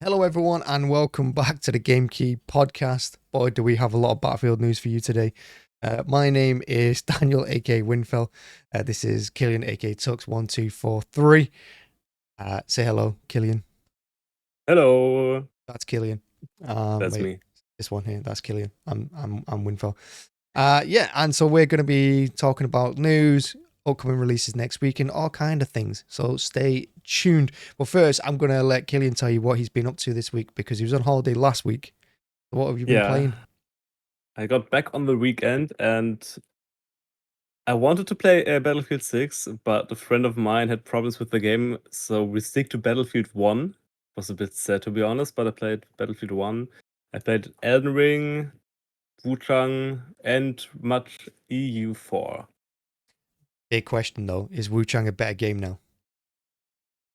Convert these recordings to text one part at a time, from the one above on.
Hello, everyone, and welcome back to the Game Key podcast. Boy, do we have a lot of Battlefield news for you today. My name is Daniel, aka Winfell. This is Killian, aka Tux1243. Say hello, Killian. Hello, That's Killian. that's Wait, me. this one here, that's Killian. I'm Winfell. Yeah, and so we're going to be talking about news, upcoming releases next week, and all kind of things. So stay tuned. But first, I'm going to let Killian tell you what he's been up to this week because he was on holiday last week. What have you been Yeah, playing? I got back on the weekend and I wanted to play Battlefield 6, but a friend of mine had problems with the game, so we stick to Battlefield 1. Was a bit sad to be honest, but I played Battlefield 1. I played Elden Ring, Wuchang, and much EU4. Big question though: is Wu Chang a better game now?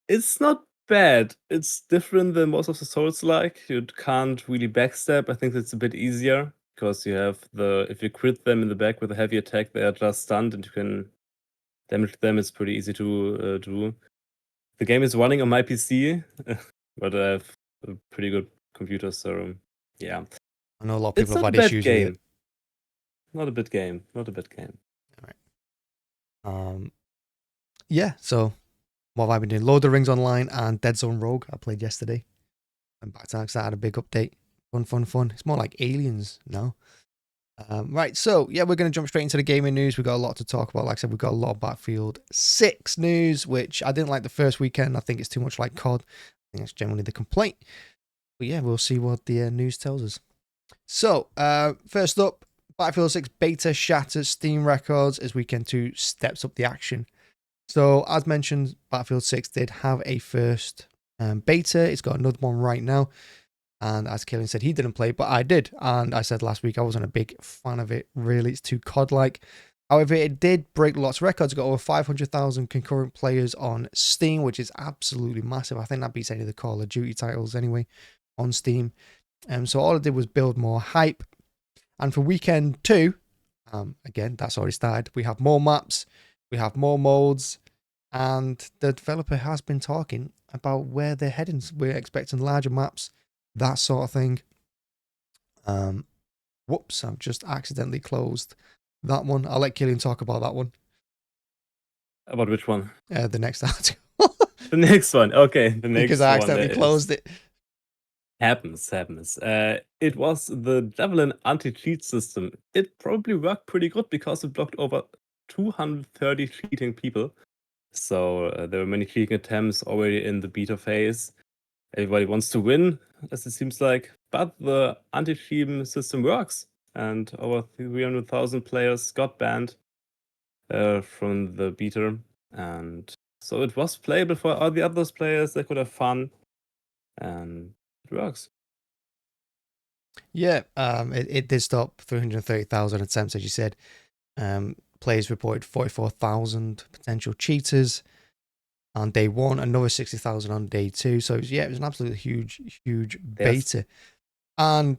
It's not bad. It's different than most of the Souls-like. You can't really backstab. I think it's a bit easier because you have if you crit them in the back with a heavy attack, they are just stunned and you can damage them. It's pretty easy to do. The game is running on my PC, but I have a pretty good computer, so yeah. I know a lot of people It's have not a had bad issues with it. game. Not a bad game. Not a bad game. All right. Yeah. So what have I been doing? Lord of the Rings Online and Dead Zone Rogue. I played yesterday. I'm back to that. I had a big update. Fun. It's more like Aliens now. Right, so yeah, we're going to jump straight into the gaming news. We've got a lot to talk about. Like I said, we've got a lot of Battlefield 6 news, which I didn't like the first weekend. I think it's too much like COD. I think that's generally the complaint. But yeah, we'll see what the news tells us. So, first up, Battlefield 6 beta shatters Steam records as Weekend 2 steps up the action. So, as mentioned, Battlefield 6 did have a first beta. It's got another one right now. And as Killian said, he didn't play, but I did. And I said last week I wasn't a big fan of it. Really, it's too COD-like. However, it did break lots of records. It got over 500,000 concurrent players on Steam, which is absolutely massive. I think that beats any of the Call of Duty titles anyway on Steam. So all it did was build more hype. And for Weekend 2, again, that's already started. We have more maps, we have more modes, and the developer has been talking about where they're heading. We're expecting larger maps, that sort of thing. Whoops, I've just accidentally closed that one. I'll let Killian talk about that one. About which one? The next article. The next one. Okay, the Because next I one accidentally is closed it. Happens. It was the Javelin anti-cheat system. It probably worked pretty good because it blocked over 230 cheating people. So there were many cheating attempts already in the beta phase. Everybody wants to win, as it seems like, but the anti-cheat system works, and over 300,000 players got banned from the beta, and so it was playable for all the other players. They could have fun, and it works. Yeah, it did stop 330,000 attempts, as you said. Players reported 44,000 potential cheaters on day one, another 60,000 on day two. So it was an absolutely huge beta. And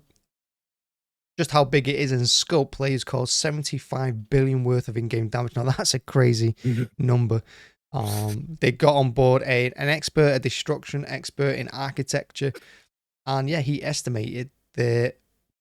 just how big it is in scope, players caused 75 billion worth of in-game damage. Now that's a crazy number. They got on board an expert, a destruction expert in architecture, and yeah, he estimated that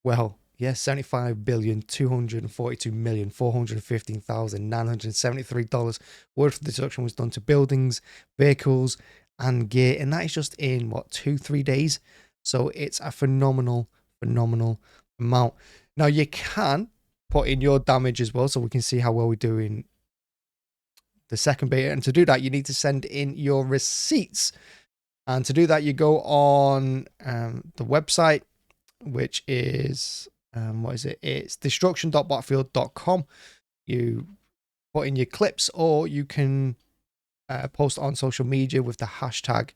75,242,415,973 worth of destruction was done to buildings, vehicles, and gear, and that is just in 2-3 days. So it's a phenomenal amount. Now you can put in your damage as well, so we can see how well we do in the second beta. And to do that, you need to send in your receipts. And to do that, you go on the website, which is It's destruction.battlefield.com. You put in your clips, or you can post on social media with the hashtag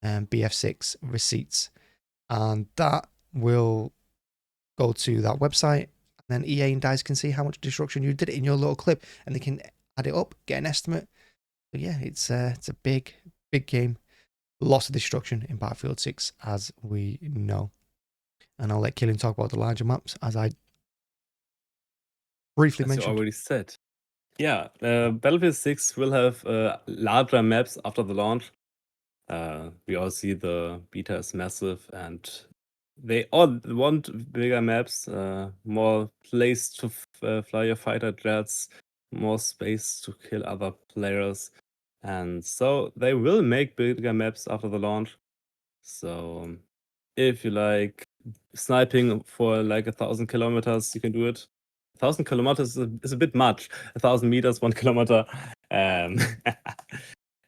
BF6 receipts, and that will go to that website. And then EA and DICE can see how much destruction you did in your little clip, and they can add it up, get an estimate. But yeah, it's a big game. Lots of destruction in Battlefield 6, as we know. And I'll let Killian talk about the larger maps, as I briefly mentioned. You already said. Yeah, Battlefield 6 will have larger maps after the launch. We all see the beta is massive, and they all want bigger maps, more place to fly your fighter jets, more space to kill other players, and so they will make bigger maps after the launch. So if you like sniping for like 1,000 kilometers, you can do it. 1,000 kilometers is a bit much. 1,000 meters, 1 kilometer. Um,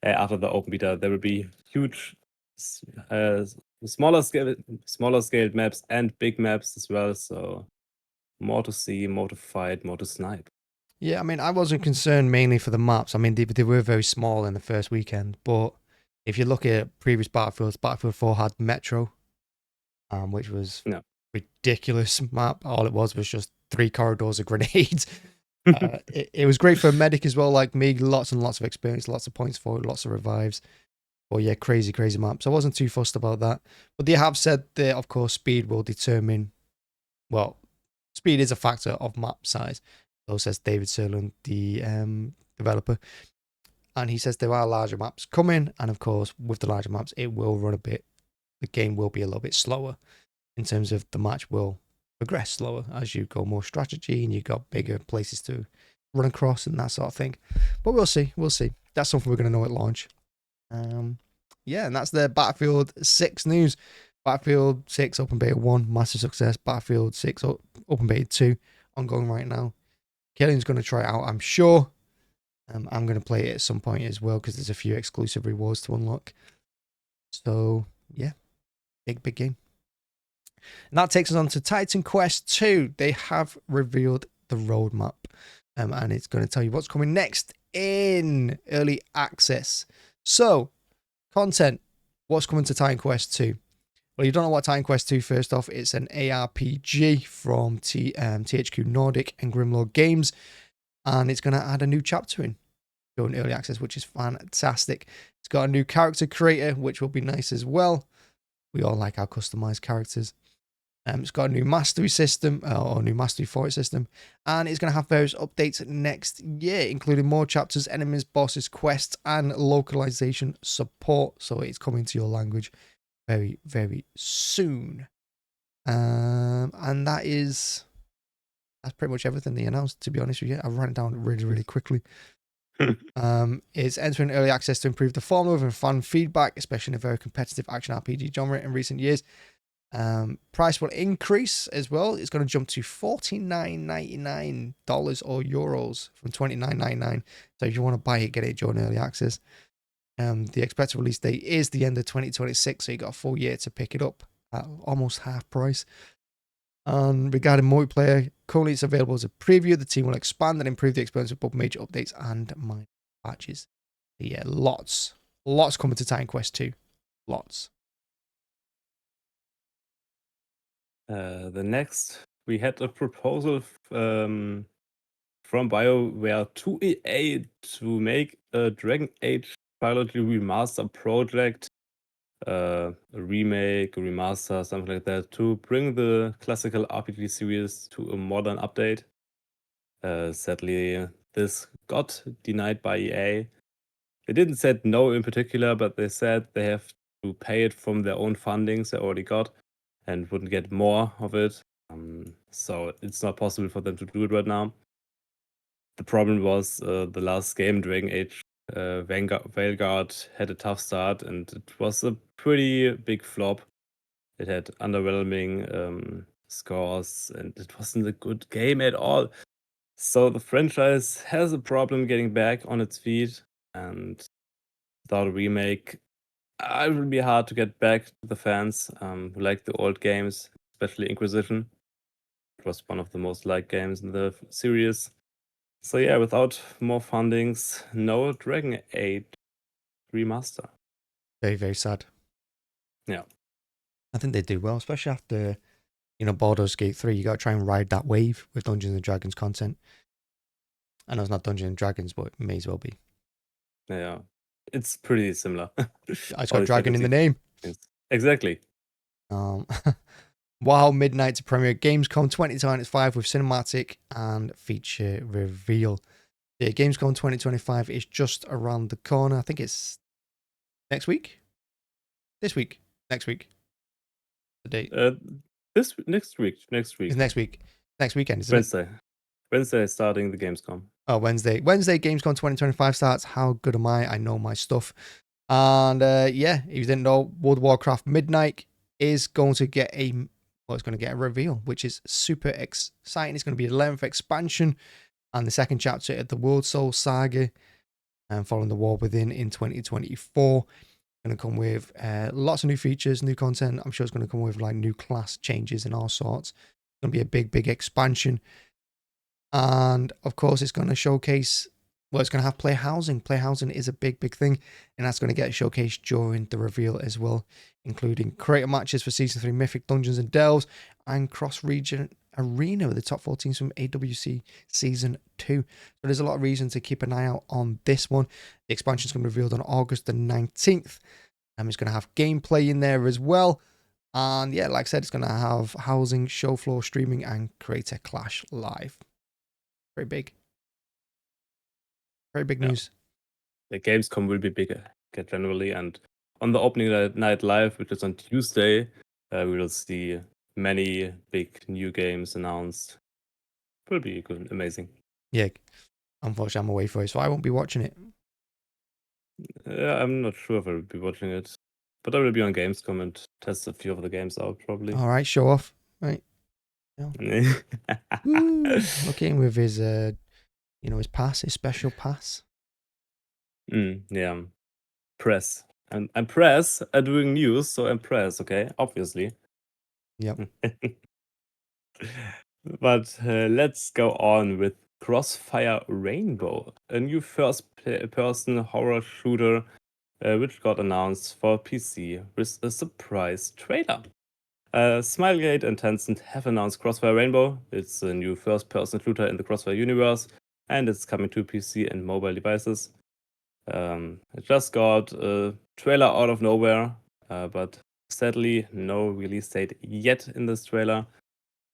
after the open beta, there will be huge, uh, smaller scaled maps and big maps as well. So more to see, more to fight, more to snipe. Yeah, I mean, I wasn't concerned mainly for the maps. I mean, they were very small in the first weekend, but if you look at previous Battlefields, Battlefield 4 had Metro, which was No. ridiculous map. All it was just 3 corridors of grenades. It was great for a medic as well, like me. Lots and lots of experience, lots of points forward, lots of revives. But yeah, crazy maps. I wasn't too fussed about that. But they have said that, of course, speed will determine. Well, speed is a factor of map size. So says David Serlin, the developer. And he says there are larger maps coming. And of course, with the larger maps, it will run a bit. The game will be a little bit slower in terms of the match will progress slower as you go more strategy and you got bigger places to run across and that sort of thing. But we'll see. We'll see. That's something we're going to know at launch. Yeah, and that's the Battlefield 6 news. Battlefield 6 Open Beta 1, massive success. Battlefield 6 Open Beta 2, ongoing right now. Killian's going to try it out, I'm sure. I'm going to play it at some point as well because there's a few exclusive rewards to unlock. So, yeah, big game. And that takes us on to Titan Quest 2. They have revealed the roadmap, and it's going to tell you what's coming next in early access. So, content, what's coming to Titan Quest 2? Well, you don't know what Titan Quest 2, first off, it's an ARPG from THQ Nordic and Grimlord Games, and it's going to add a new chapter in during early access, which is fantastic. It's got a new character creator, which will be nice as well. We all like our customized characters. It's got a new mastery system, or new mastery for it system, and it's going to have various updates next year, including more chapters, enemies, bosses, quests, and localization support. So it's coming to your language very soon. And that's pretty much everything they announced, to be honest with you. I ran it down really quickly. It's entering early access to improve the formula and fan feedback, especially in a very competitive action RPG genre in recent years. Price will increase as well. It's going to jump to $49.99 or euros from $29.99. So if you want to buy it, get it during early access. The expected release date is the end of 2026, so you got a full year to pick it up at almost half price. And regarding multiplayer, currently it's available as a preview. The team will expand and improve the experience with both major updates and minor patches. Yeah, lots coming to Titan Quest 2. Lots. The next, we had a proposal from BioWare to EA to make a Dragon Age Trilogy Remaster project, a remake, a remaster, something like that, to bring the classical RPG series to a modern update. Sadly, this got denied by EA. They didn't say no in particular, but they said they have to pay it from their own fundings they already got and wouldn't get more of it. So it's not possible for them to do it right now. The problem was the last game, Dragon Age Veilguard, had a tough start, and it was a pretty big flop. It had underwhelming scores, and it wasn't a good game at all. So the franchise has a problem getting back on its feet, and without a remake, it will be hard to get back to the fans who like the old games, especially Inquisition. It was one of the most liked games in the series. So yeah, without more fundings, no Dragon Age remaster. Very sad. Yeah. I think they do well, especially after, Baldur's Gate 3. You got to try and ride that wave with Dungeons and Dragons content. I know it's not Dungeons and Dragons, but it may as well be. Yeah. It's pretty similar. It's got dragon in the name. Exactly. WoW Midnight to premiere Gamescom 2025 with cinematic and feature reveal. Yeah, Gamescom 2025 is just around the corner. I think it's next week. This week? Next week? The date This next week. is next week. Next weekend, isn't it? Wednesday starting the Gamescom. Oh, Wednesday. Gamescom 2025 starts. How good am I? I know my stuff. And yeah, if you didn't know, World of Warcraft Midnight is going to get it's going to get a reveal, which is super exciting. It's going to be the 11th expansion and the second chapter of the World Soul Saga, and following the War Within in 2024. Going to come with lots of new features, new content. I'm sure it's going to come with like new class changes and all sorts. It's going to be a big expansion. And of course, it's going to showcase, it's going to have player housing. Player housing is a big thing, and that's going to get showcased during the reveal as well, including creator matches for Season 3 Mythic Dungeons and Delves and cross-region arena with the top 4 teams from AWC Season 2. So there's a lot of reason to keep an eye out on this one. The expansion is going to be revealed on August the 19th. It's going to have gameplay in there as well. And yeah, like I said, it's going to have housing, show floor streaming, and creator clash live. Very big. Very big news. The Gamescom will be bigger generally, and on the opening night live, which is on Tuesday, we will see many big new games announced. Will be good, amazing. Yeah, unfortunately, I'm away for it, so I won't be watching it. Yeah, I'm not sure if I will be watching it, but I will be on Gamescom and test a few of the games out probably. All right, show off. Right. Yeah. Looking with his, his pass, his special pass. Yeah. Press. And press are doing news, so I'm press, okay? Obviously. Yep. But let's go on with Crossfire Rainbow, a new first-person horror shooter which got announced for PC with a surprise trailer. Smilegate and Tencent have announced Crossfire Rainbow. It's a new first-person shooter in the Crossfire universe, and it's coming to PC and mobile devices. It just got a trailer out of nowhere, but sadly, no release date yet in this trailer.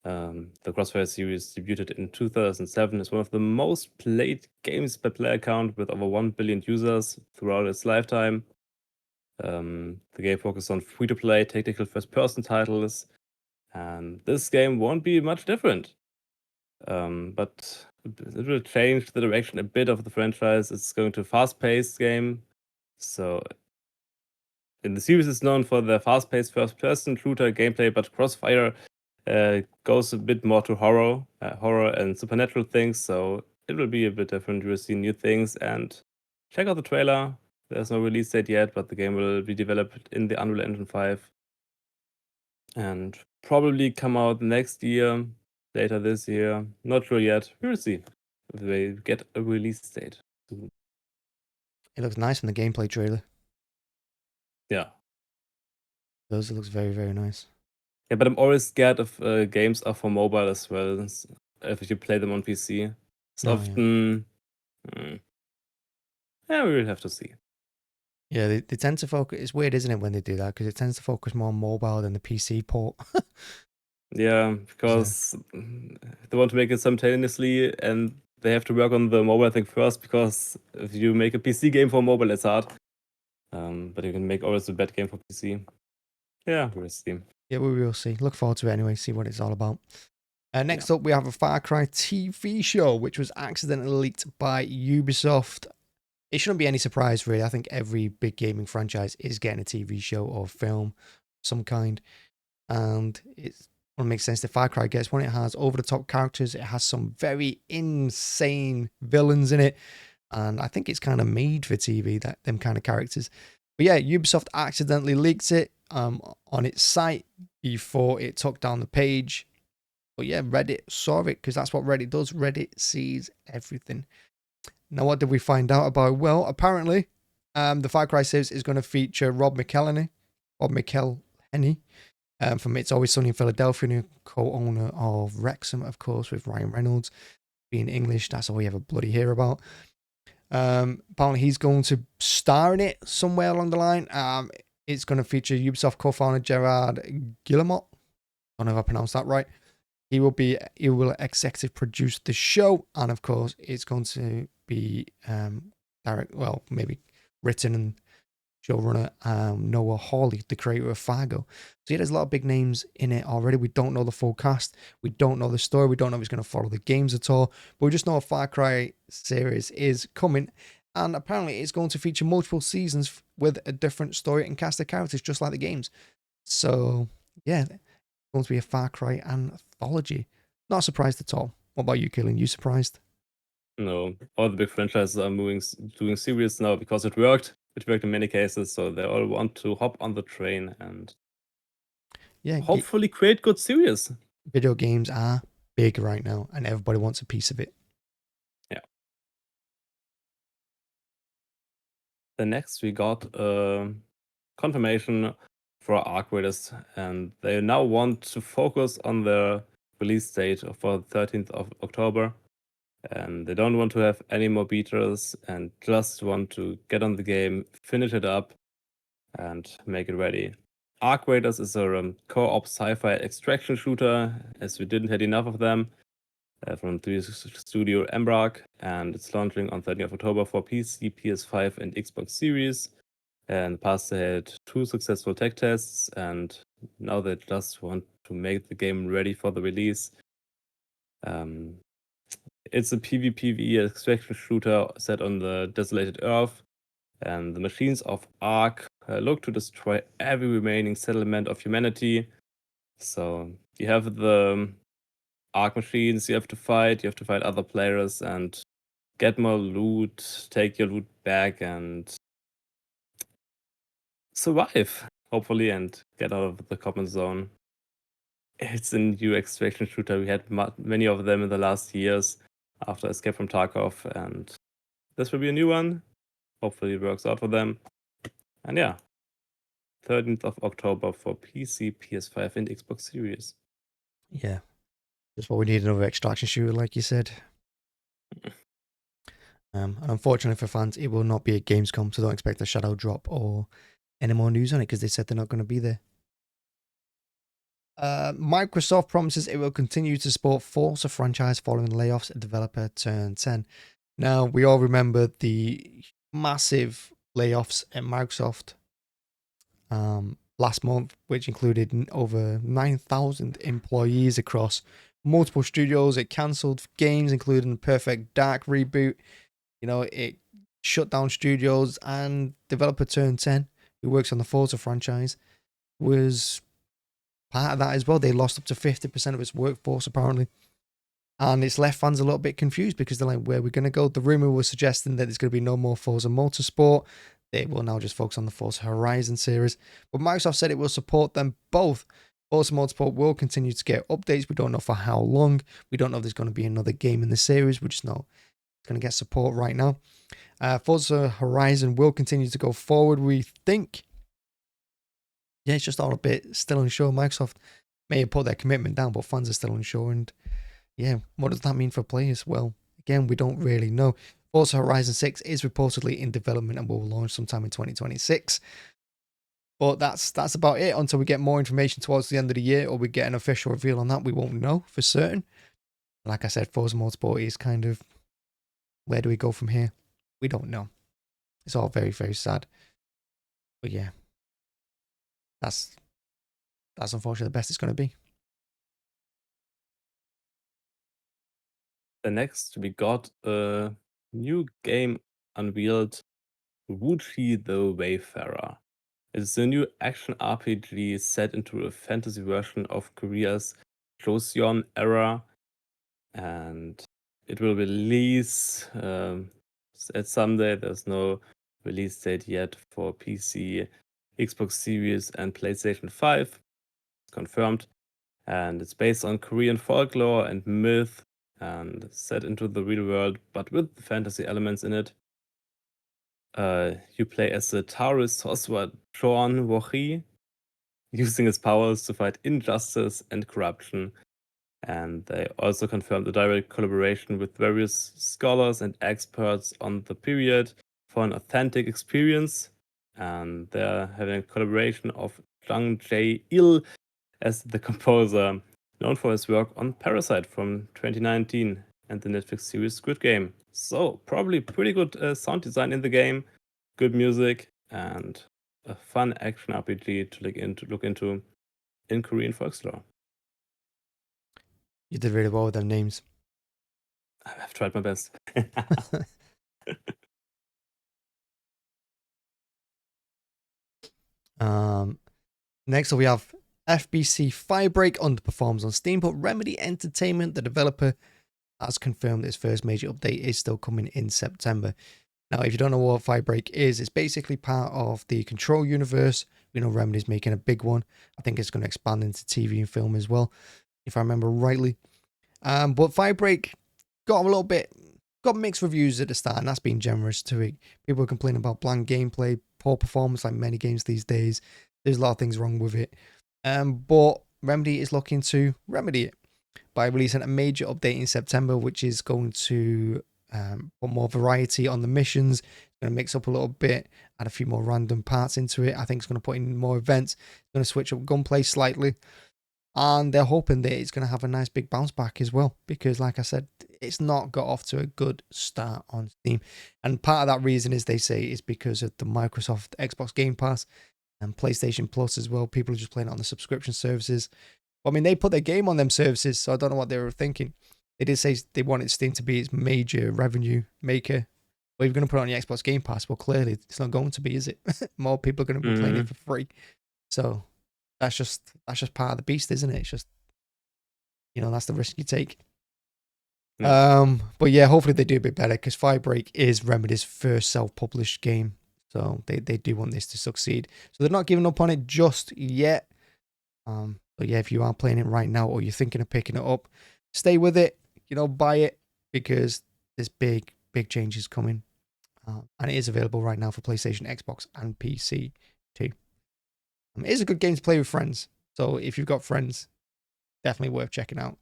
The Crossfire series debuted in 2007 is one of the most played games per player count with over 1 billion users throughout its lifetime. The game focuses on free-to-play tactical first-person titles, and this game won't be much different. But it will change the direction a bit of the franchise. It's going to a fast-paced game. So in the series is known for the fast-paced first-person shooter gameplay, but Crossfire goes a bit more to horror and supernatural things. So it will be a bit different. You will see new things, and check out the trailer. There's no release date yet, but the game will be developed in the Unreal Engine 5 and probably come out next year, later this year. Not sure yet. We'll see if they get a release date soon. It looks nice in the gameplay trailer. Yeah. It looks very nice. Yeah, but I'm always scared if games are for mobile as well. If you play them on PC, it's often. Yeah, we will have to see. Yeah, they tend to focus. It's weird, isn't it, when they do that? Because it tends to focus more on mobile than the PC port. Yeah, because they want to make it simultaneously, and they have to work on the mobile thing first. Because if you make a PC game for mobile, it's hard. But you can make always a bad game for PC. Yeah, we'll see. Yeah, we will see. Look forward to it anyway. See what it's all about. Next up, we have a Far Cry TV show, which was accidentally leaked by Ubisoft. It shouldn't be any surprise, really. I think every big gaming franchise is getting a TV show or film of some kind. And it makes sense that Far Cry gets one. It has over-the-top characters. It has some very insane villains in it. And I think it's kind of made for TV, them kind of characters. But yeah, Ubisoft accidentally leaked it on its site before it took down the page. But yeah, Reddit saw it because that's what Reddit does. Reddit sees everything. Now, what did we find out about? Well, apparently, the Far Cry series is going to feature Rob McElhenney from It's Always Sunny in Philadelphia, new co-owner of Wrexham, of course, with Ryan Reynolds. Being English, that's all we ever bloody hear about. Apparently, he's going to star in it somewhere along the line. It's going to feature Ubisoft co-founder Gerard Guillemot. I don't know if I pronounced that right. He will executive produce the show, and of course, it's going to be maybe written and showrunner, Noah Hawley, the creator of Fargo. So yeah, there's a lot of big names in it already. We don't know the full cast. We don't know the story. We don't know if it's going to follow the games at all. But we just know a Far Cry series is coming. And apparently it's going to feature multiple seasons with a different story and cast of characters, just like the games. So yeah, it's going to be a Far Cry anthology. Not surprised at all. What about you, Killing? You surprised? No, all the big franchises are doing series now because it worked. It worked in many cases, so they all want to hop on the train and Yeah, hopefully create good series. video games are big right now, and everybody wants a piece of it. Yeah. Then next we got confirmation for Arc Raiders, and they now want to focus on their release date for the 13th of October. And they don't want to have any more beaters and just want to get on the game, finish it up, and make it ready. Arc Raiders is a co-op sci-fi extraction shooter, as we didn't have enough of them, from the studio Embark, and it's launching on 13th of October for PC, PS5, and Xbox Series. And past they had 2 successful tech tests, and now they just want to make the game ready for the release. It's a PvPvE extraction shooter set on the desolated Earth, and the machines of Ark look to destroy every remaining settlement of humanity. So you have the Ark machines you have to fight other players and get more loot, take your loot back, and survive, hopefully, and get out of the common zone. It's a new extraction shooter. We had many of them in the last years after Escape from Tarkov, and this will be a new one. Hopefully it works out for them. And yeah, 13th of October for PC, PS5, and Xbox Series. Yeah, just what we need, another extraction shooter, like you said. And unfortunately for fans, it will not be at Gamescom, so don't expect a shadow drop or any more news on it because they said they're not going to be there. Microsoft promises it will continue to support Forza franchise following layoffs. A developer turned 10. Now, we all remember the massive layoffs at Microsoft last month, which included over 9,000 employees across multiple studios. It cancelled games, including the Perfect Dark reboot. You know, it shut down studios, and developer Turn 10, who works on the Forza franchise, was part of that as well. They lost up to 50% of its workforce, apparently. And it's left fans a little bit confused because they're like, where are we going to go? The rumor was suggesting that there's going to be no more Forza Motorsport. They will now just focus on the Forza Horizon series. But Microsoft said it will support them both. Forza Motorsport will continue to get updates. We don't know for how long. We don't know if there's going to be another game in the series. We just know it's going to get support right now. Forza Horizon will continue to go forward, we think. Yeah, it's just all a bit still unsure. Microsoft may have put their commitment down, but fans are still unsure. And yeah, what does that mean for players? Well, again, we don't really know. Forza Horizon 6 is reportedly in development and will launch sometime in 2026. But that's about it until we get more information towards the end of the year, or we get an official reveal on that. We won't know for certain. Like I said, Forza Motorsport is kind of, where do we go from here? We don't know. It's all very, very sad. But yeah, that's unfortunately the best it's going to be. The next, we got a new game unveiled, Wuji the Wayfarer. It's a new action RPG set into a fantasy version of Korea's Joseon era, and it will release at someday. There's no release date yet for PC, Xbox Series, and PlayStation 5. It's confirmed, and it's based on Korean folklore and myth and set into the real world, but with fantasy elements in it. You play as the Taurus sorcerer Chorn Wochi, using his powers to fight injustice and corruption. And they also confirmed a direct collaboration with various scholars and experts on the period for an authentic experience. And they're having a collaboration of Jang Jae-il as the composer, known for his work on Parasite from 2019 and the Netflix series Squid Game. So probably pretty good sound design in the game, good music, and a fun action RPG to look into in Korean folklore. You did really well with them names. I've tried my best. Next up, we have FBC Firebreak underperforms on Steam, but Remedy Entertainment, the developer, has confirmed its first major update is still coming in September. Now, if you don't know what Firebreak is, it's basically part of the Control universe. We know Remedy's making a big one. I think it's going to expand into TV and film as well, if I remember rightly. But Firebreak got mixed reviews at the start, and that's being generous to it. People are complaining about bland gameplay, poor performance, like many games these days. There's a lot of things wrong with it. But Remedy is looking to remedy it by releasing a major update in September, which is going to put more variety on the missions. It's going to mix up a little bit, add a few more random parts into it. I think it's going to put in more events. It's going to switch up gunplay slightly. And they're hoping that it's going to have a nice big bounce back as well, because like I said, it's not got off to a good start on Steam. And part of that reason is, they say, is because of the Microsoft Xbox Game Pass and PlayStation Plus as well. People are just playing it on the subscription services. I mean, they put their game on them services, so I don't know what they were thinking. They did say they wanted Steam to be its major revenue maker. Well, you're going to put it on the Xbox Game Pass. Well, clearly it's not going to be, is it? More people are going to be playing it for free. So that's just part of the beast, isn't it? It's just, that's the risk you take. Yeah. But yeah, hopefully they do a bit better, because Firebreak is Remedy's first self-published game. So they do want this to succeed. So they're not giving up on it just yet. But yeah, if you are playing it right now, or you're thinking of picking it up, stay with it, buy it, because there's big changes coming. And it is available right now for PlayStation, Xbox, and PC too. It is a good game to play with friends. So if you've got friends, definitely worth checking out.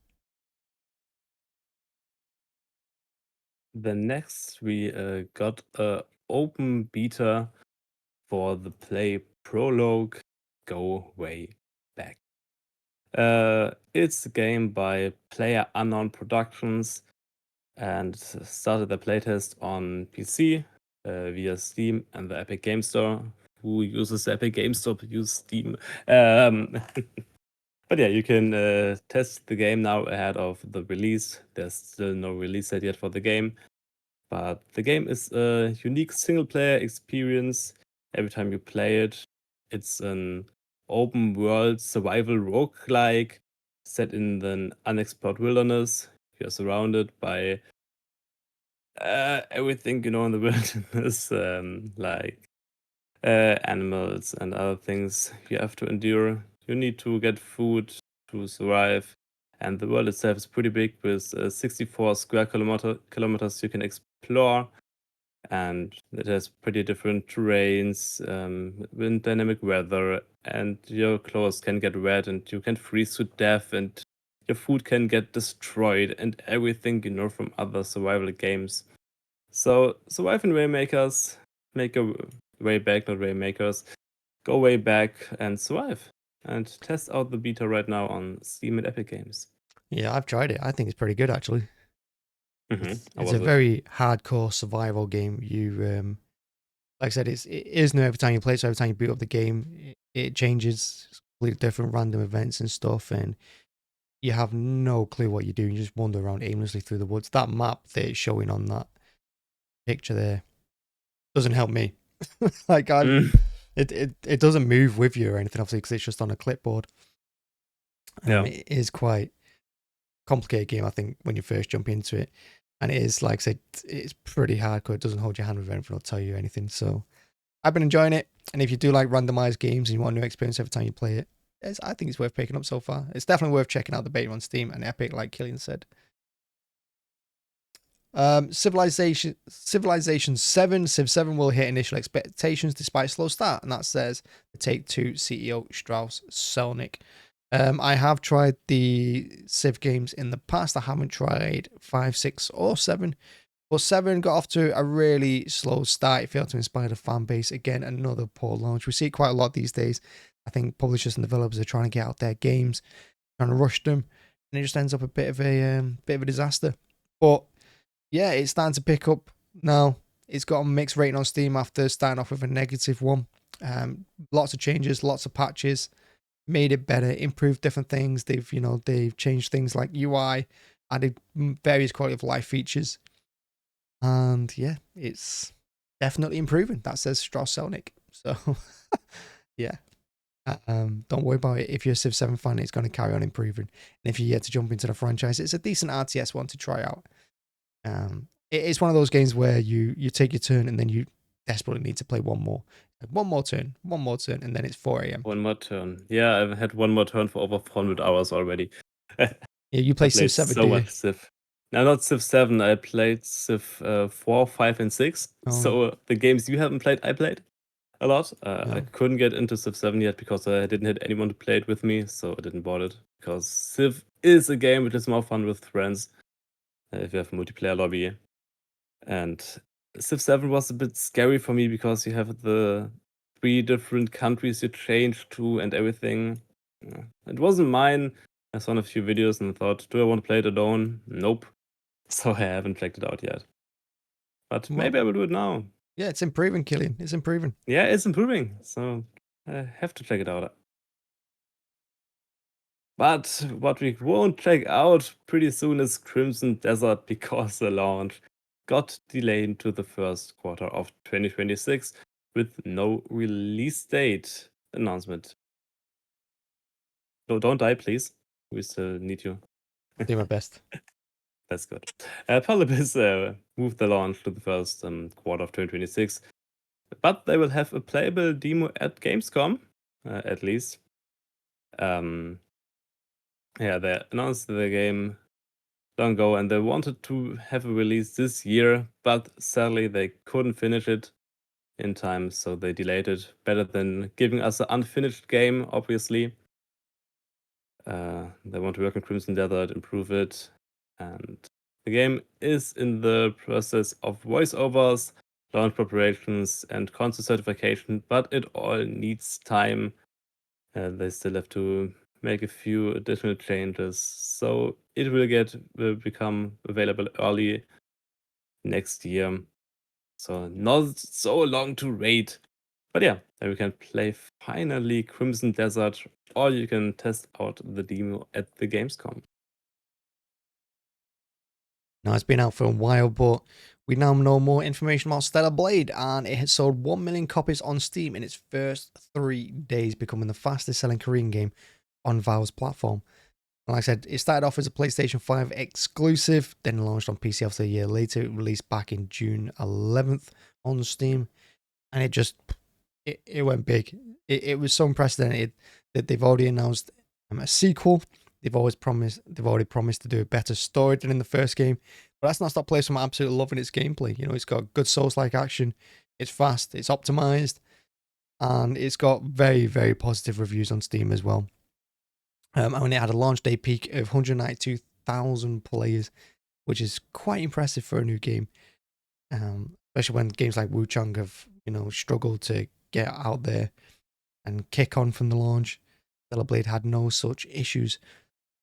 The next, we got a open beta for the Play Prologue Go Way Back. It's a game by Player Unknown Productions, and started the playtest on PC via Steam and the Epic Game Store. Who uses the Epic Game Store to use Steam? But yeah, you can test the game now ahead of the release. There's still no release date yet for the game, but the game is a unique single-player experience. Every time you play it, it's an open-world survival roguelike set in an unexplored wilderness. You're surrounded by everything in the wilderness, like animals and other things you have to endure. You need to get food to survive, and the world itself is pretty big, with 64 square kilometers you can explore, and it has pretty different terrains, with dynamic weather, and your clothes can get wet, and you can freeze to death, and your food can get destroyed, and everything from other survival games. So Survive and Waymakers make a way back, not Waymakers. Go way back and survive. And test out the beta right now on Steam and Epic Games. Yeah, I've tried it. I think it's pretty good, actually. How It's was a it? very hardcore survival game. Like I said, it is new every time you play. So every time you boot up the game, it changes. It's completely different random events and stuff, and you have no clue what you're doing. You just wander around aimlessly through the woods. That map that it's showing on that picture there doesn't help me. Like it doesn't move with you or anything, obviously, because it's just on a clipboard. Yeah. It is quite complicated game, I think, when you first jump into it, and it is, like I said, it's pretty hardcore. It doesn't hold your hand with anything or tell you anything. So I've been enjoying it, and if you do like randomized games and you want a new experience every time you play it, I think it's worth picking up so far. It's definitely worth checking out the beta on Steam and Epic, like Killian said. Civilization 7, Civ 7 will hit initial expectations despite a slow start, and that says the Take-Two CEO Strauss Selnick. I have tried the Civ games in the past. I haven't tried 5, 6, or 7. But 7 got off to a really slow start. It failed to inspire the fan base. Again, another poor launch. We see it quite a lot these days. I think publishers and developers are trying to get out their games, trying to rush them, and it just ends up a bit of a disaster. But yeah, it's starting to pick up now. It's got a mixed rating on Steam after starting off with a -1. Lots of changes, lots of patches, made it better, improved different things. They've changed things like UI, added various quality of life features, and yeah, it's definitely improving. That says Strauss Zelnick. So yeah. Don't worry about it. If you're a Civ 7 fan, it's going to carry on improving. And if you get to jump into the franchise, it's a decent RTS one to try out. It's one of those games where you take your turn and then you desperately need to play one more. One more turn, and then it's 4 a.m. One more turn. Yeah, I've had one more turn for over 400 hours already. Yeah, you I play Civ played 7, so do you? much Civ. No, not Civ 7. I played Civ 4, 5, and 6. Oh, So the games you haven't played, I played a lot. I yeah. couldn't get into Civ 7 yet because I didn't have anyone to play it with me, so I didn't bought it. Because Civ is a game which is more fun with friends if you have a multiplayer lobby. And Civ 7 was a bit scary for me because you have the 3 different countries you change to and everything. It wasn't mine. I saw a few videos and thought, do I want to play it alone? Nope. So I haven't checked it out yet. But Well, maybe I will do it now. yeah, it's improving, Killian. It's improving. Yeah, it's improving. So I have to check it out. But what we won't check out pretty soon is Crimson Desert because the launch got delayed to the first quarter of 2026 with no release date announcement. No, don't die, please. We still need you. Do my best. That's good. Polybus moved the launch to the first quarter of 2026, but they will have a playable demo at Gamescom, at least. Yeah, they announced the game long ago and they wanted to have a release this year, but sadly they couldn't finish it in time, so they delayed it. Better than giving us an unfinished game, obviously. They want to work on Crimson Desert, improve it, and the game is in the process of voiceovers, launch preparations, and console certification, but it all needs time. They still have to make a few additional changes, so it will become available early next year. So not so long to wait. But yeah, we can play finally Crimson Desert, or you can test out the demo at the Gamescom. Now, it's been out for a while, but we now know more information about Stellar Blade, and it has sold 1 million copies on Steam in its first 3 days, becoming the fastest selling Korean game on Valve's platform. And like I said, it started off as a PlayStation 5 exclusive, then launched on PC after a year later. It released back in June 11th on Steam, and it went big. It was so unprecedented that they've already announced a sequel. They've already promised to do a better story than in the first game. But that's not stopped players from absolutely loving its gameplay. It's got good Souls-like action. It's fast. It's optimized, and it's got very, very positive reviews on Steam as well. And it had a launch day peak of 192,000 players, which is quite impressive for a new game. Especially when games like Wu Chang have struggled to get out there and kick on from the launch. Stellar Blade had no such issues.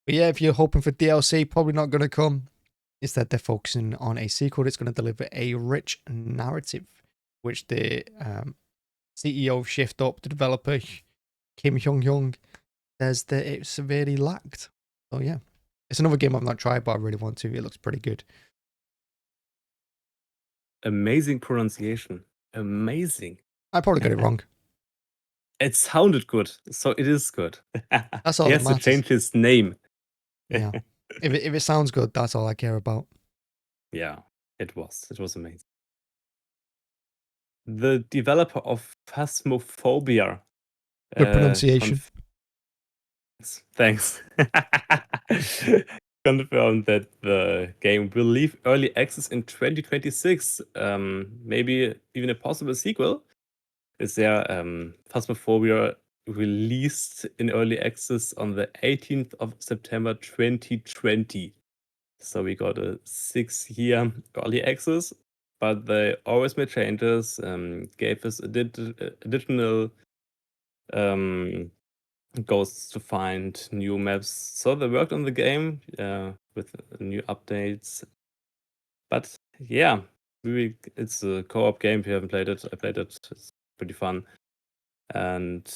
But yeah, if you're hoping for DLC, probably not going to come. Instead, they're focusing on a sequel that's going to deliver a rich narrative, which the CEO of Shift Up, the developer, Kim Hyung-hyung, says that it severely lacked. So yeah, it's another game I've not tried, but I really want to. It looks pretty good. Amazing pronunciation. Amazing. I probably got it wrong. It sounded good, so it is good. That's all He that has to matters. change his name. Yeah. If it sounds good, that's all I care about. Yeah, it was. It was amazing. The developer of Phasmophobia. Good pronunciation. Thanks. Confirmed that the game will leave early access in 2026. Maybe even a possible sequel. Is there Phasmophobia released in early access on the 18th of September 2020. So we got a 6-year early access, but they always made changes, gave us additional ghosts to find new maps. So they worked on the game with new updates. But yeah, it's a co-op game. If you haven't played it, I played it. It's pretty fun. And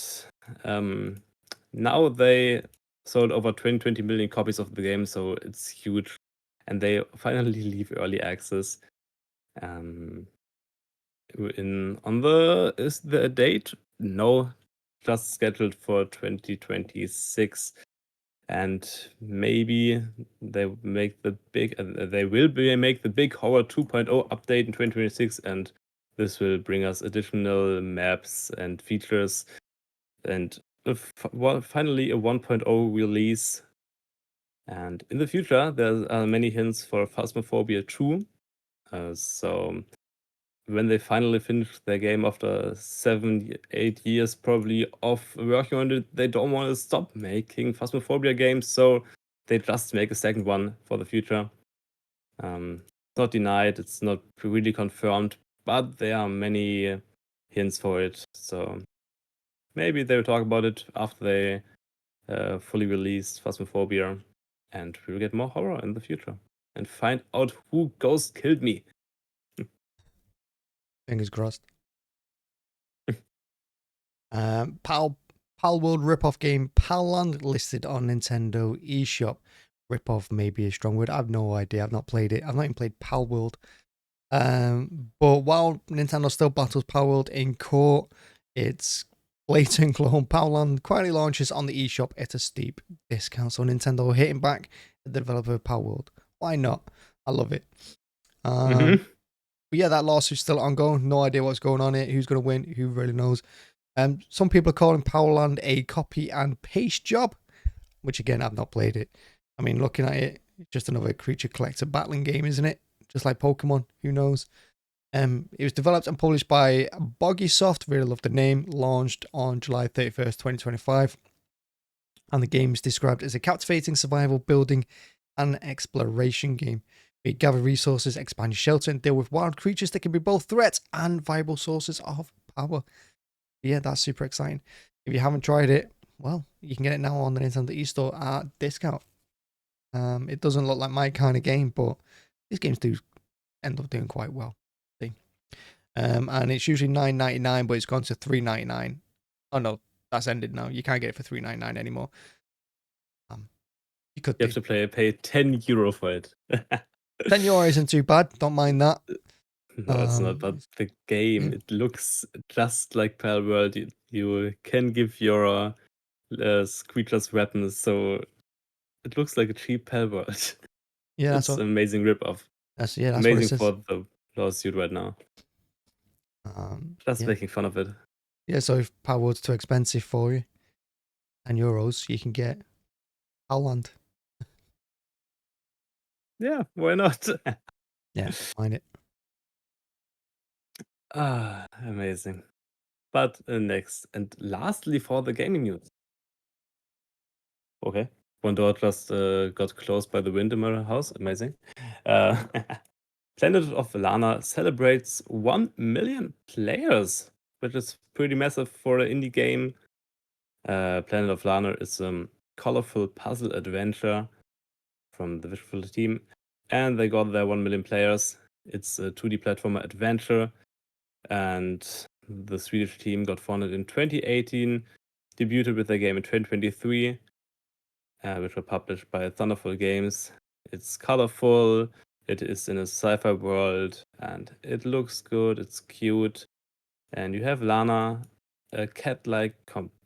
now they sold over 20 million copies of the game, so it's huge. And they finally leave early access. Is there a date? No, just scheduled for 2026. And maybe they will make the big horror 2.0 update in 2026, and this will bring us additional maps and features, and finally a 1.0 release. And in the future, there are many hints for Phasmophobia 2. So when they finally finish their game after 7-8 years probably of working on it, they don't want to stop making Phasmophobia games, so they just make a second one for the future. It's not denied, it's not really confirmed, but there are many hints for it, so maybe they'll talk about it after they fully release Phasmophobia, and we'll get more horror in the future and find out who ghost killed me. Fingers crossed. Pal World ripoff game Palland listed on Nintendo eShop. Ripoff may be a strong word. I have no idea. I've not played it. I've not even played Pal World. But while Nintendo still battles Pal World in court, its blatant clone Palland quietly launches on the eShop at a steep discount. So Nintendo hitting back at the developer of Pal World. Why not? I love it. But yeah, that lawsuit's still ongoing. No idea what's going on here. Who's going to win? Who really knows? Some people are calling Powerland a copy and paste job, which again, I've not played it. I mean, looking at it, it's just another creature collector battling game, isn't it? Just like Pokemon. Who knows? It was developed and published by Ubisoft. Really love the name. Launched on July 31st, 2025. And the game is described as a captivating survival, building, and exploration game. You gather resources, expand your shelter, and deal with wild creatures that can be both threats and viable sources of power. Yeah, that's super exciting. If you haven't tried it, well, you can get it now on the Nintendo eStore at discount. It doesn't look like my kind of game, but these games do end up doing quite well. And it's usually $9.99, but it's gone to $3.99. Oh no, that's ended now. You can't get it for $3.99 anymore. You could have to pay €10 for it. €10 isn't too bad. Don't mind that. No, it's not. But the game, it looks just like Pal World. You can give your creatures weapons, so it looks like a cheap Pal World. Yeah, it's an amazing ripoff. That's amazing what it says. for the lawsuit right now. Just making fun of it. Yeah, so if Pal World's too expensive for you, €10, you can get Palland. Yeah, why not? Yeah, find it. Amazing. But next and lastly for the gaming news. Okay. One door just got closed by the wind in my house. Amazing. Planet of Lana celebrates 1 million players, which is pretty massive for an indie game. Planet of Lana is a colorful puzzle adventure from the Visual team, and they got their 1 million players. It's a 2D platformer adventure, and the Swedish team got founded in 2018, debuted with their game in 2023, which were published by Thunderful Games. It's colorful, it is in a sci-fi world, and it looks good, it's cute. And you have Lana, a cat-like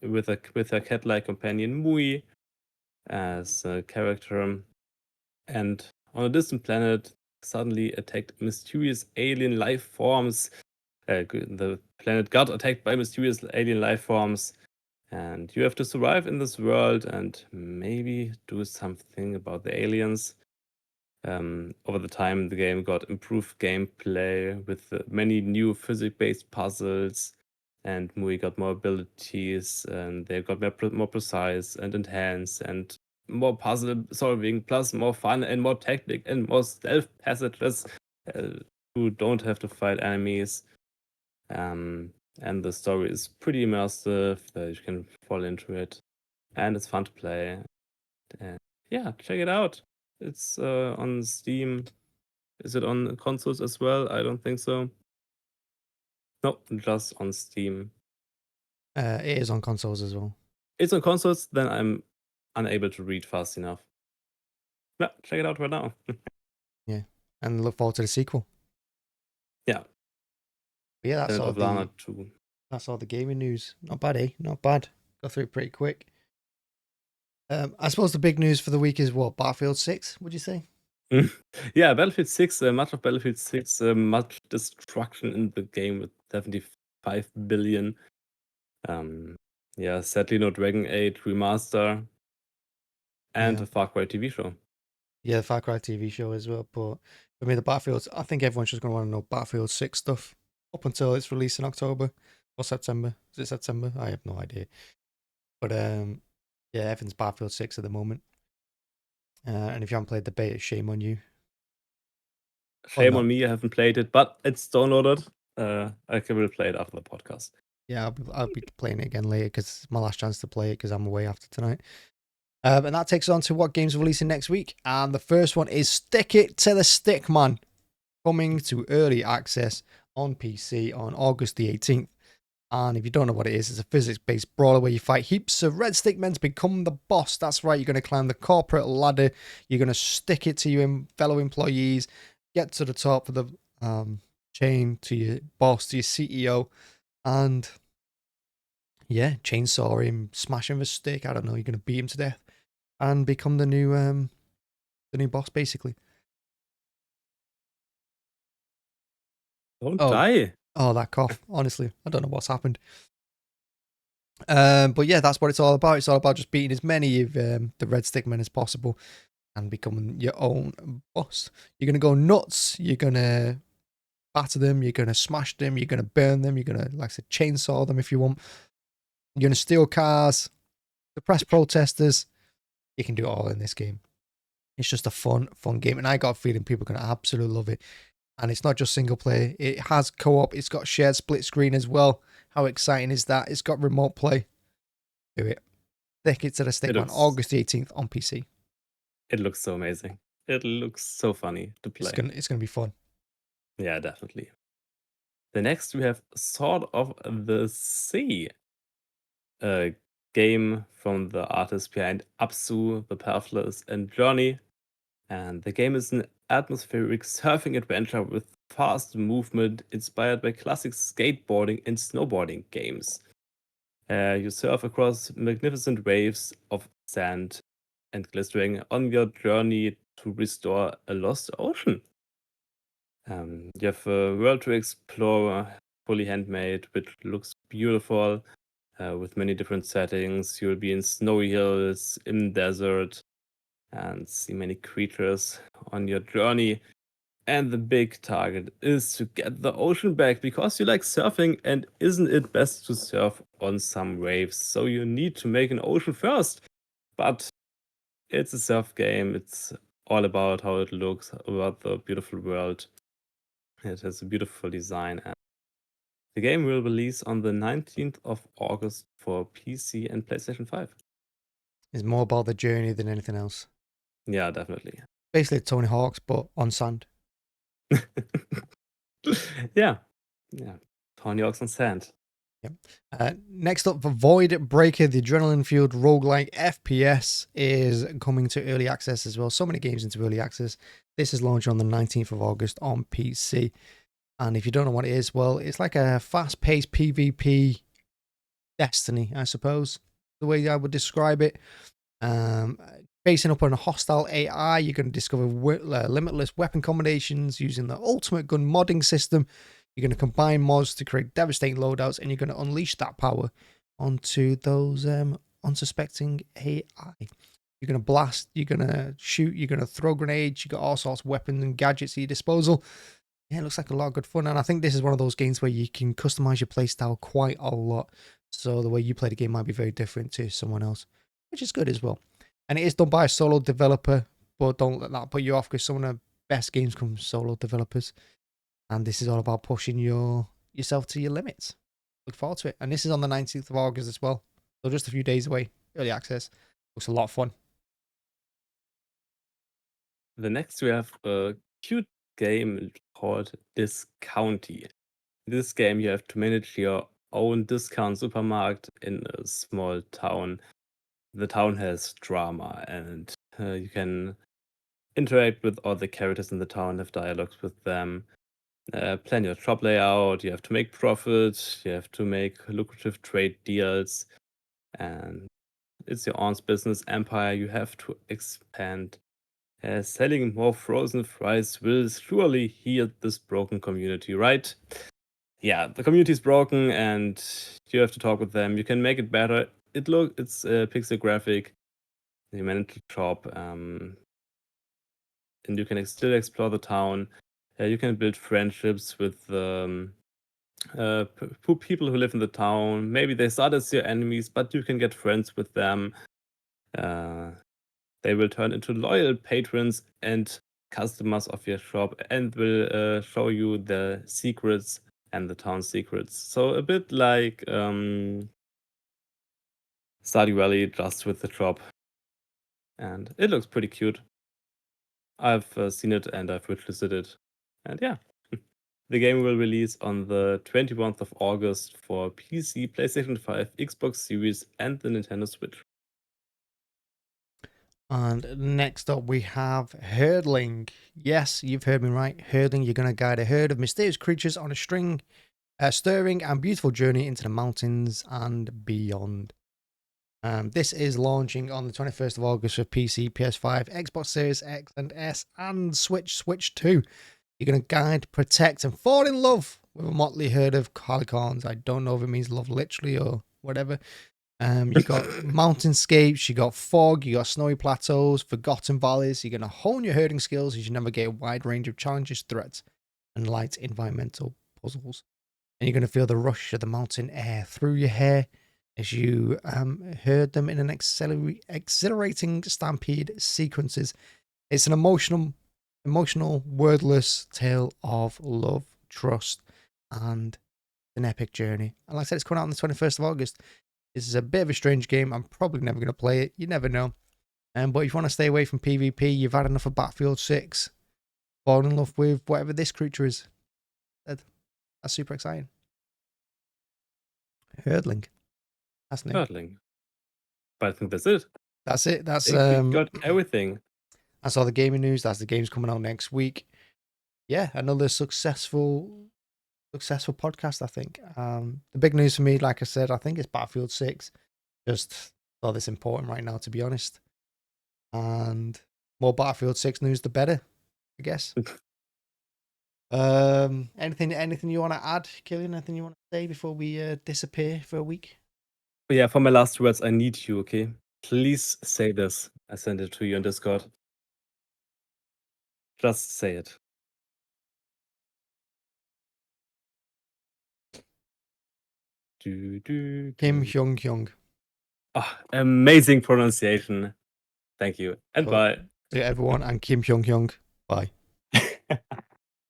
with her cat-like companion Mui as a character, and on a distant planet suddenly attacked mysterious alien life forms. The planet got attacked by mysterious alien life forms, and you have to survive in this world and maybe do something about the aliens. Over the time, the game got improved gameplay with many new physics-based puzzles, and Mui got more abilities, and they got more precise and enhanced, and more puzzle solving, plus more fun and more tactic and more stealth passages who don't have to fight enemies. And the story is pretty immersive, that you can fall into it, and it's fun to play. And yeah, check it out. It's on Steam. Is it on consoles as well? I don't think so. No, just on Steam. It is on consoles as well. It's on consoles, then I'm unable to read fast enough. Yeah, check it out right now. Yeah, and look forward to the sequel. Yeah, But yeah, Legend of Lana 2. that's all the gaming news. Not bad, eh? Not bad. Got through it pretty quick. I suppose the big news for the week is what? Battlefield 6, would you say? Yeah, Battlefield 6, much of Battlefield 6, much destruction in the game with 75 billion. Yeah, sadly no Dragon Age Remaster and Yeah. a Far Cry TV show. Yeah, the Far Cry TV show as well. But I mean, the Battlefield, I think everyone's just going to want to know Battlefield 6 stuff up until it's released in October or September. Is it September? I have no idea. But yeah, everything's Battlefield 6 at the moment. And if you haven't played the beta, shame on you. Or Shame on not. me, I haven't played it, but it's downloaded. I will play it after the podcast. Yeah, I'll be playing it again later because it's my last chance to play it because I'm away after tonight. And that takes us on to what games are releasing next week. And the first one is Stick It to the Stick Man, coming to early access on PC on August the 18th. And if you don't know what it is, it's a physics-based brawler where you fight heaps of red stick men to become the boss. That's right, you're going to climb the corporate ladder. You're going to stick it to your fellow employees, get to the top of the chain, to your boss, to your CEO, and yeah, chainsaw him, smash him with a stick. I don't know, you're going to beat him to death and become the new boss, basically. Don't Oh, die. oh, that cough. Honestly, I don't know what's happened. But yeah, that's what it's all about. It's all about just beating as many of the red stickmen as possible and becoming your own boss. You're gonna go nuts. You're gonna batter them. You're gonna smash them. You're gonna burn them. You're gonna, like I said, chainsaw them if you want. You're gonna steal cars, suppress protesters. You can do it all in this game. It's just a fun game, and I got a feeling people are gonna absolutely love it. And it's not just single player. It has co-op. It's got shared split screen as well. How exciting is that? It's got remote play. Do it. Stick it to the stick, man. August 18th on PC. It looks so amazing. It looks so funny to play. It's gonna be fun. Yeah, definitely. The next we have Sword of the Sea, a game from the artist behind Apsu, The Pathless, and Journey. And the game is an atmospheric surfing adventure with fast movement inspired by classic skateboarding and snowboarding games. You surf across magnificent waves of sand and glistering on your journey to restore a lost ocean. You have a world to explore, fully handmade, which looks beautiful, with many different settings. You'll be in snowy hills, in desert, and see many creatures on your journey. And the big target is to get the ocean back because you like surfing, and isn't it best to surf on some waves? So you need to make an ocean first. But it's a surf game. It's all about how it looks, about the beautiful world. It has a beautiful design. And the game will release on the 19th of August for PC and PlayStation 5. It's more about the journey than anything else. Yeah, definitely. Basically, Tony Hawk's, but on sand. Yeah. Yeah. Tony Hawk's on sand. Yep. Next up, for Void Breaker, the adrenaline-fueled roguelike FPS is coming to early access as well. So many games into early access. This is launching on the 19th of August on PC. And if you don't know what it is, well, it's like a fast-paced PvP Destiny, I suppose, the way I would describe it. Facing up on a hostile AI, you're going to discover limitless weapon combinations using the ultimate gun modding system. You're going to combine mods to create devastating loadouts, and you're going to unleash that power onto those unsuspecting AI. You're going to blast, you're going to shoot, you're going to throw grenades. You got all sorts of weapons and gadgets at your disposal. Yeah, it looks like a lot of good fun, and I think this is one of those games where you can customize your playstyle quite a lot. So the way you play the game might be very different to someone else, which is good as well. And it is done by a solo developer, but don't let that put you off because some of the best games come from solo developers. And this is all about pushing yourself to your limits. Look forward to it. And this is on the 19th of August as well. So just a few days away. Early access. Looks a lot of fun. The next we have a cute game called This County. In this game, you have to manage your own discount supermarket in a small town. The town has drama, and you can interact with all the characters in the town, have dialogues with them, plan your shop layout. You have to make profit. You have to make lucrative trade deals, and it's your own business empire. You have to expand. Selling more frozen fries will surely heal this broken community, right? Yeah, the community is broken, and you have to talk with them. You can make it better. It's pixel graphic. You manage the shop, and you can still explore the town. You can build friendships with people who live in the town. Maybe they start as your enemies, but you can get friends with them. They will turn into loyal patrons and customers of your shop, and will show you the secrets and the town secrets. So a bit like Stardew Valley, just with the shop. And it looks pretty cute. I've seen it and I've wishlisted it. And yeah. The game will release on the 21st of August for PC, PlayStation 5, Xbox Series, and the Nintendo Switch. And next up, we have Herdling. Yes, you've heard me right. Herdling, you're going to guide a herd of mysterious creatures on a stirring and beautiful journey into the mountains and beyond. This is launching on the 21st of August for PC, PS5, Xbox Series X and S, and Switch 2. You're going to guide, protect, and fall in love with a motley herd of calicorns. I don't know if it means love literally or whatever. You got mountainscapes, you got fog, you got snowy plateaus, forgotten valleys. You're going to hone your herding skills as you navigate a wide range of challenges, threats, and light environmental puzzles. And you're going to feel the rush of the mountain air through your hair as you herd them in an exhilarating stampede sequences. It's an emotional, wordless tale of love, trust, and an epic journey. And like I said, it's coming out on the 21st of August. This is a bit of a strange game. I'm probably never going to play it. You never know. But if you want to stay away from PvP, you've had enough of Battlefield 6. Fall in love with whatever this creature is. That's super exciting. Herdling. That's the name. Hurdling. But I think that's it. That's it. That's I think we got everything. That's all the gaming news. That's the games coming out next week. Yeah, another successful podcast, I think. The big news for me, like I said, I think it's Battlefield 6. Just thought it's important right now, to be honest. And more Battlefield 6 news, the better, I guess. Anything you want to add, Killian? Anything you want to say before we disappear for a week? Yeah, for my last words, I need you, okay? Please say this. I sent it to you on Discord. Just say it. Kim Hyung. Oh, amazing pronunciation. Thank you. And So, bye. to everyone, and Kim Hyung. Bye.